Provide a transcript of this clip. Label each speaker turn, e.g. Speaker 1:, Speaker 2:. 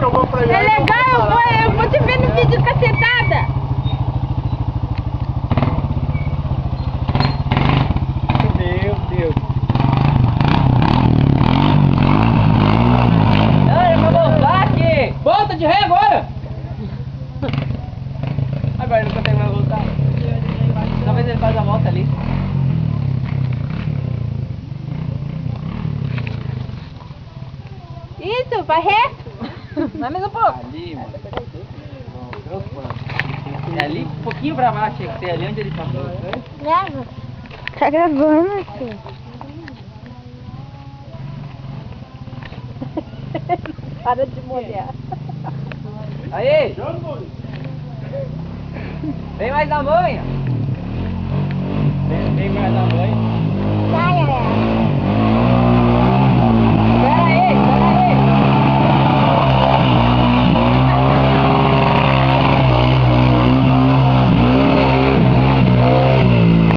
Speaker 1: que eu vou frear.
Speaker 2: É legal, eu vou te ver no vídeo cacetada.
Speaker 1: Meu Deus.
Speaker 3: Ai, eu vou voltar aqui!
Speaker 1: Volta de ré agora!
Speaker 3: Agora ele não consegue mais voltar. Talvez ele faça a volta ali.
Speaker 2: Isso, vai reto. Vai mais um pouco.
Speaker 3: Ali, mano. É ali, um pouquinho pra baixo, tinha que ser ali onde ele passou.
Speaker 2: Grava. Tá gravando, filho. Para de molhar.
Speaker 3: Aí! Vem mais na manha!
Speaker 1: Vem mais da mãe.
Speaker 2: Vai, galera.